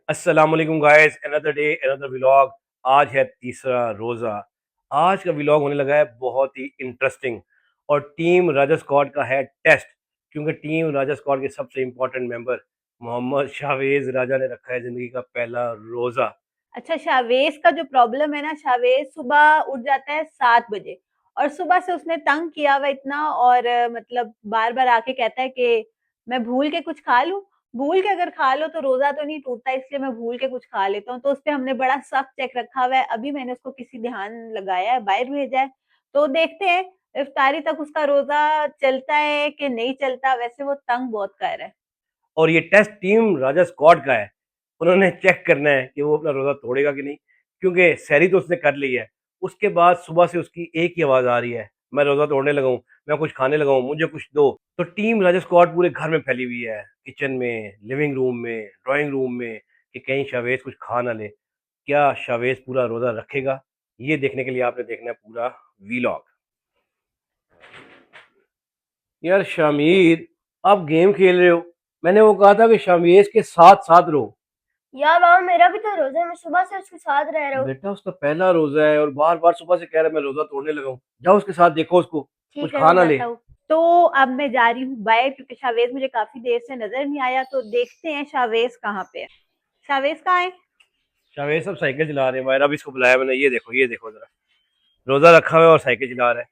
अस्सलामुअलैकुम guys, another day another vlog. आज है तीसरा रोज़ा। आज का व्लॉग होने लगा है बहुत ही इंटरेस्टिंग। और टीम राजा स्क्वाड का है टेस्ट, क्योंकि टीम राजा स्क्वाड के सबसे इम्पोर्टेंट मेंबर मोहम्मद शावेज राजा ने रखा है ज़िंदगी का पहला रोज़ा। अच्छा, शावेज का जो प्रॉब्लम है ना, शावेज सुबह उठ जाता है 7 बजे। और सुबह से उसने तंग किया हुआ इतना, और मतलब बार बार आके कहता है कि मैं भूल के कुछ खा लूं। भूल के अगर खा लो तो रोजा तो नहीं टूटता, इसलिए मैं भूल के कुछ खा लेता हूँ। तो उस पर हमने बड़ा सख्त चेक रखा हुआ है। अभी मैंने उसको किसी ध्यान लगाया है, बाहर भेजा है। तो देखते हैं इफ्तारी तक उसका रोजा चलता है कि नहीं चलता। वैसे वो तंग बहुत कर रहा है। और ये टेस्ट टीम राजा स्क्वाड का है। उन्होंने चेक करना है कि वो अपना रोज़ा तोड़ेगा कि नहीं, क्योंकि सहरी तो उसने कर ली है। उसके बाद सुबह से उसकी एक ही आवाज़ आ रही है, मैं रोज़ा तोड़ने लगा हूँ, मैं कुछ खाने लगा हूँ, मुझे कुछ दो। तो टीम राजा स्क्वाड पूरे घर में फैली हुई है, किचन में, लिविंग रूम में, ड्राइंग रूम में, कि कहीं शावेज कुछ खा ना ले। क्या शावेज पूरा रोज़ा रखेगा? ये देखने के लिए आपने देखना है पूरा वीलॉग। यार शामिर, आप गेम खेल रहे हो। मैंने वो कहा था कि शावेज के साथ साथ रहो। यार बाबा, मेरा भी तो रोजा है। मैं सुबह से उसके साथ रह रहा हूँ। बेटा, उसका पहला रोजा है और बार बार सुबह से कह रहा है मैं रोजा तोड़ने लगा हूँ। जाओ उसके साथ, देखो उसको कुछ ठीक है, खा मैं ना ले। जाता हूँ। तो अब मैं जा रही हूँ बाहर, क्योंकि शावेज मुझे काफी देर से नजर नहीं आया। तो देखते हैं शावेज कहाँ पे है। शावेज कहाँ है? शावेद सब साइकिल चला रहे हैं। मायरा भी इसको बुलाया मैंने, ये देखो ये देखो जरा, रोजा रखा हुआ है और साइकिल चला रहा है।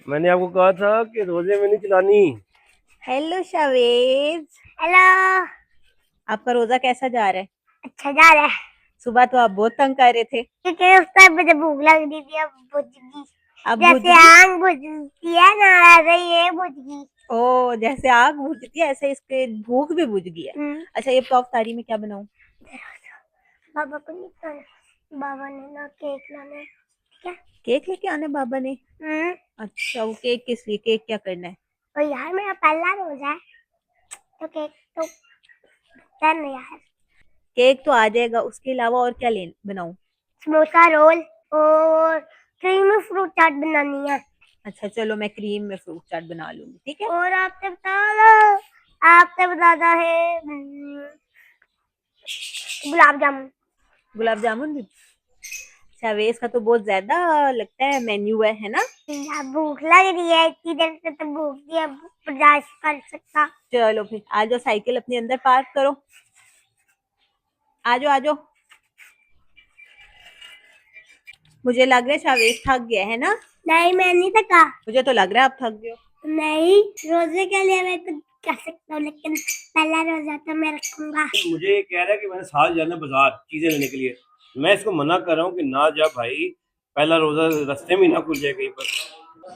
मैंने आपको कहा था कि रोजे में नहीं चलानी। हेलो शावेज। हेलो। आपका रोजा कैसा जा रहा है? अच्छा जा रहा है। सुबह तो आप बहुत तंग कर रहे थे। क्योंकि उस टाइम मुझे भूख लग रही थी, अब बुझ गई। अब बुझ जैसे गई? आग बुझती है ना, ऐसे ये बुझ गई। ओ, जैसे आग बुझती है ऐसे इसके भूख भी बुझ गई है। अच्छा, ये तो अफ्तारी में क्या बनाऊं? बाबा को नहीं खाना। बाबा ने ना केक लाना है। क्या? केक लेके आना है बाबा ने? अच्छा, वो केक किस लिए? केक क्या करना है? और यार मेरा पहला रोजा है, तो केक तो डन है यार। केक तो आ जाएगा, उसके अलावा और क्या ले बनाऊं? समोसा रोल और क्रीमी फ्रूट चाट बनानी है। अच्छा चलो, मैं क्रीम में फ्रूट चाट बना लूंगी, ठीक है। और आपने बताना, आपने बताना है गुलाब जामुन। गुलाब जामुन भी? शावेज का तो बहुत ज्यादा लगता है मेन्यू है ना? यार भूख लग रही है, इतनी देर से तो भूख थी, अब बर्दाश्त कर सकता। चलो फिर आ जाओ, साइकिल अपने अंदर पार्क करो। आ जाओ आ जाओ। मुझे लग रहा है शावेज थक गया है ना? नहीं, मैं नहीं थका। मुझे तो लग रहा है आप थक गए हो। नहीं, रोजे के लिए मैं कुछ कर सकता हूँ, लेकिन पहला रोजा तो मैं रखूंगा। मुझे ये कह रहा है कि मैंने साथ जाना बाजार चीजें लेने के लिए। मैं इसको मना कर रहा हूँ कि ना जा भाई, पहला रोजा रास्ते में ही ना खुल जाए कहीं पर।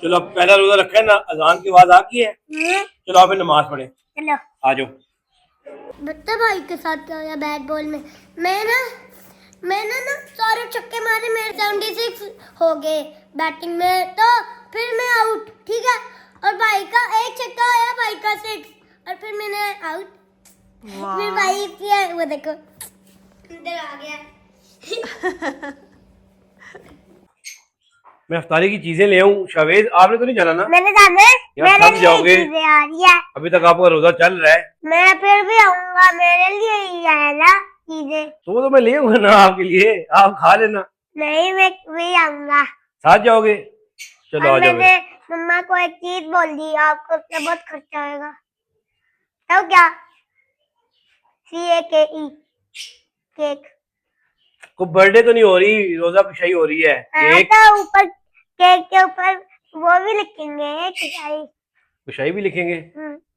चलो, अब पहला रोजा रखा है ना, अजान की आवाज आ गई है। चलो आप नमाज पढ़े। चलो। आ जाओ। बत्ता भाई के साथ क्या होया बैट बॉल में? मैं ना ना सारे छक्के मारे, मेरे 76 हो गए बैटिंग में, तो फिर मैं आउट, ठीक है। और भाई का एक छक्का आया, भाई का 6, और फिर मैंने आउट। फिर भाई किया, वो देखो इधर आ गया। मैं अफ्तारी की चीजें ले आऊं। शावेद, आपने तो नहीं जाना ना? मैंने जाना है, यार मेरे थक लिए जाओगे, चीजें आ रही है। अभी तक आपका रोजा चल रहा है। मैं फिर भी आऊंगा, मेरे लिए ही है ना चीजें। तो वो तो मैं ले आऊंगा ना आपके लिए, आप खा लेना। नहीं, मैं भी आऊंगा। साथ जाओगे? चलो और आ जाओ फिर। मैंने मम्मा को एक चीज बोल दी, आपको क्या बहुत खर्चा होगा। तो क्या? CAKE, cake. को बर्थडे तो नहीं हो रही, रोजा कुशाई हो रही है। केक तो ऊपर केक के ऊपर वो भी लिखेंगे कुशाई। कुशाई भी लिखेंगे।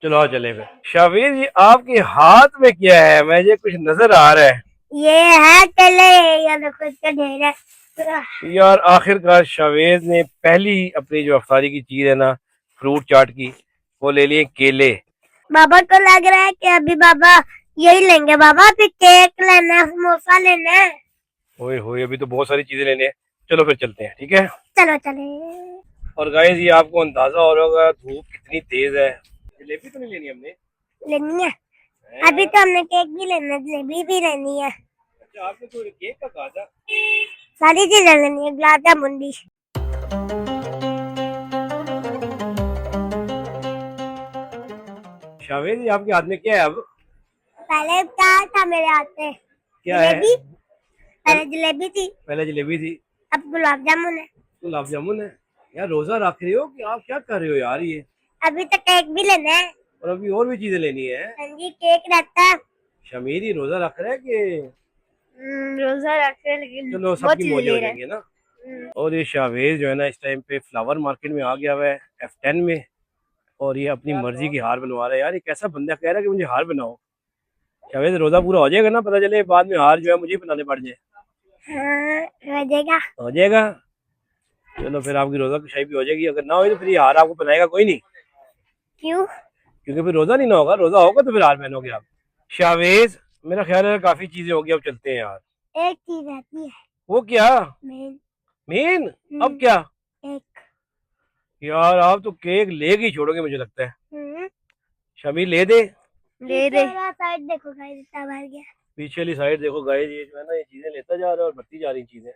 चलो आओ चले फिर। शावेद, ये आपके हाथ में क्या है? मुझे कुछ नजर आ रहा है। ये है केले, या देखो इसका ढेर है। यार आखिरकार शावेद ने पहली अपनी जो अफ्तारी की चीज है ना, फ्रूट चाट की, वो ले लिए केले। बाबा को लग रहा है कि अभी बाबा यही लेंगे। बाबा फिर केक लेना है, समोसा लेना है। ओए होए, अभी तो बहुत सारी चीजें लेने हैं। चलो फिर चलते हैं, ठीक है। चलो चले। और गाइस, ये आपको अंदाजा हो रहा होगा धूप कितनी तेज है। जलेबी तो नहीं लेनी हमने? लेनी है। अभी तो हमने केक भी लेना है, जलेबी भी लेनी है। अच्छा, आपने तो केक का कहा था। सारी चीजें लेनी है, गुलाब जामुन भी। शावेद, ये आपके हाथ में क्या है अब? पहले क्या था मेरे हाथ में? क्या है? जलेबी, पहले जलेबी थी, पहले जलेबी थी, अब गुलाब जामुन है, गुलाब जामुन है। यार रोजा रख रहे हो कि आप क्या कर रहे हो यार ये? अभी तो केक भी लेना है। और अभी और भी चीजें लेनी है। हाँ जी, केक रहता है। शमीर ही रोजा रख रहा है कि रोजा रख रहे हैं, लेकिन चलो बहुत सबकी चीजें मौज हो ले रहे जाएंगे ना। हैं। और ये शावेज जो है ना इस टाइम पे फ्लावर मार्केट में आ गया हुआ है F10 में, और ये अपनी मर्जी की हार बनवा रहा है। यार ये कैसा बंदा कह रहा है कि मुझे हार बनाओ। शावेज रोजा पूरा हो जाएगा ना, पता चले बाद में हार जो है मुझे ही बनाने पड़ जाए। हाँ, हो जाएगा। हो जाएगा। चलो फिर आपकी रोजा कुशाई भी हो जाएगी, अगर ना हो तो फिर ये हार आपको बनाएगा कोई नहीं, क्यों? क्योंकि फिर रोजा नहीं ना होगा। रोजा होगा तो फिर हार पहनोगे आप। शावेज मेरा ख्याल है काफी चीजें होगी, अब चलते हैं यार। एक चीज रहती है, वो क्या? मेन। मेन? अब क्या? एक। यार आप तो केक लेके ही छोड़ोगे मुझे लगता है। हम्म, शमीर ले दे। ले दे। साइड देखो गाइस, इतना भर गया। पीछे वाली साइड देखो गाइस, ये जो है ना ये चीजें लेता जा रहा है और बढ़ती जा रही चीजें।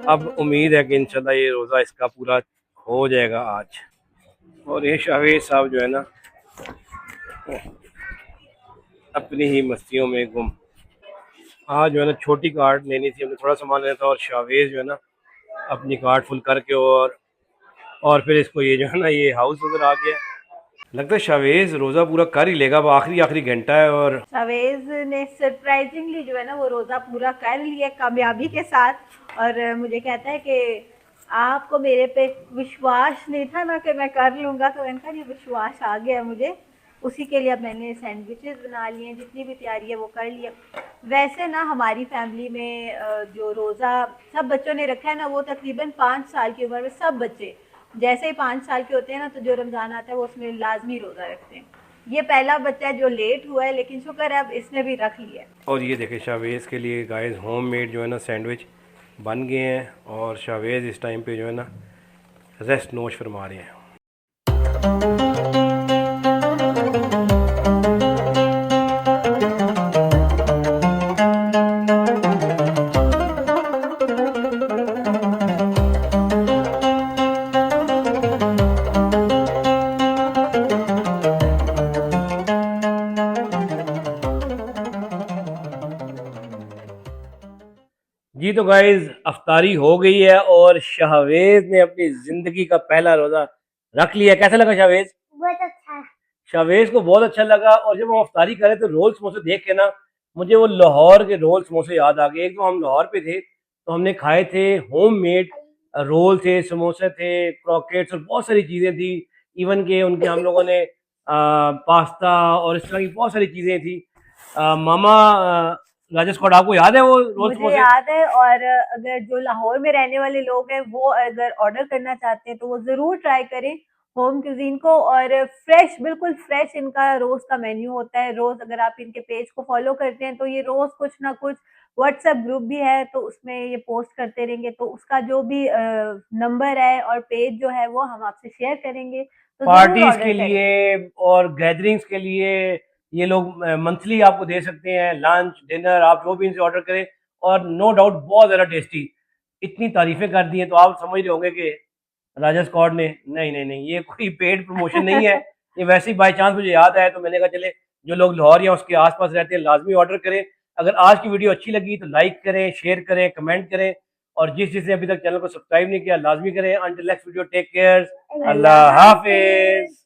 अब उम्मीद है कि इंशाल्लाह ये रोजा इसका पूरा हो जाएगा आज। और ये शावेज साहब जो है ना अपनी ही मस्तियों में गुम। आज जो है ना छोटी कार्ड लेनी थी, हमने थोड़ा सामान लेना था, और शावेज जो है ना अपनी कार्ड फुल करके और फिर इसको ये जो है ना ये हाउस नजर आ गया। लगता है शावेज रोजा पूरा कर ही लेगा, अब आखिरी आखिरी घंटा है। और शावेज ने सरप्राइजिंगली जो है ना वो रोज़ा पूरा कर लिया कामयाबी के साथ, और मुझे कहता है कि आपको मेरे पे विश्वास नहीं था ना कि मैं कर लूँगा, तो इनका ये विश्वास आ गया मुझे। उसी के लिए अब मैंने सैंडविचेस बना लिए हैं, जितनी भी तैयारी है वो कर लिया। वैसे ना हमारी फैमिली में जो रोज़ा सब बच्चों ने रखा है ना, वो तकरीबन 5 साल की उम्र में सब बच्चे जैसे ही 5 साल के होते हैं ना, तो जो रमज़ान आता है वो उसमें लाजमी रोज़ा रखते हैं। ये पहला बच्चा है जो लेट हुआ है, लेकिन शुक्र है अब इसने भी रख लिया है। और ये देखे शावेज के लिए गाइस होममेड जो है ना सैंडविच बन गए हैं, और शावेज इस टाइम पे जो है ना रेस्ट नोश फरमा रहे हैं। जी तो गाइज अफ्तारी हो गई है और शावेज ने अपनी जिंदगी का पहला रोजा रख लिया। कैसा लगा शावेज? बहुत अच्छा। शावेज को बहुत अच्छा लगा। और जब हम अफ्तारी करें तो रोल समोसे देख के ना मुझे वो लाहौर के रोल समोसे याद आ गए। एक तो हम लाहौर पे थे तो हमने खाए थे होम मेड रोल थे, समोसे थे, क्रॉकेट्स और बहुत सारी चीज़ें थी। इवन के उनके हम लोगों ने पास्ता और इस तरह की बहुत सारी चीज़ें थी। मामा राजेश कोट, आपको याद है वो रोल मुझे समोसे? याद है, और अगर जो लाहौर में रहने वाले लोग हैं वो अगर ऑर्डर करना चाहते हैं तो वो ज़रूर ट्राई करें होम क्यूजीन को। और फ्रेश, बिल्कुल फ्रेश इनका रोज़ का मेन्यू होता है। रोज़ अगर आप इनके पेज को फॉलो करते हैं तो ये रोज़ कुछ ना कुछ, व्हाट्सएप ग्रुप भी है तो उसमें ये पोस्ट करते रहेंगे, तो उसका जो भी नंबर है और पेज जो है वो हम आपसे शेयर करेंगे, तो ज़रूर पार्टीज ऑर्डर के करें। लिए और गैदरिंग्स के लिए ये लोग मंथली आपको दे सकते हैं। लंच डिनर आप जो भी इनसे ऑर्डर करें, और नो डाउट बहुत ज़्यादा टेस्टी। इतनी तारीफें कर दी हैं तो आप समझ रहे होंगे कि राजा स्कॉट ने, नहीं नहीं नहीं ये कोई पेड प्रमोशन नहीं है। ये वैसे ही बाई चांस मुझे याद आया तो मैंने कहा चले जो लोग लाहौर या उसके आसपास रहते हैं लाजमी ऑर्डर करें। अगर आज की वीडियो अच्छी लगी तो लाइक करें, शेयर करें, कमेंट करें, और जिस जिसने अभी तक चैनल को सब्सक्राइब नहीं किया लाजमी करें। Until next video, take care, अल्लाह हाफिज।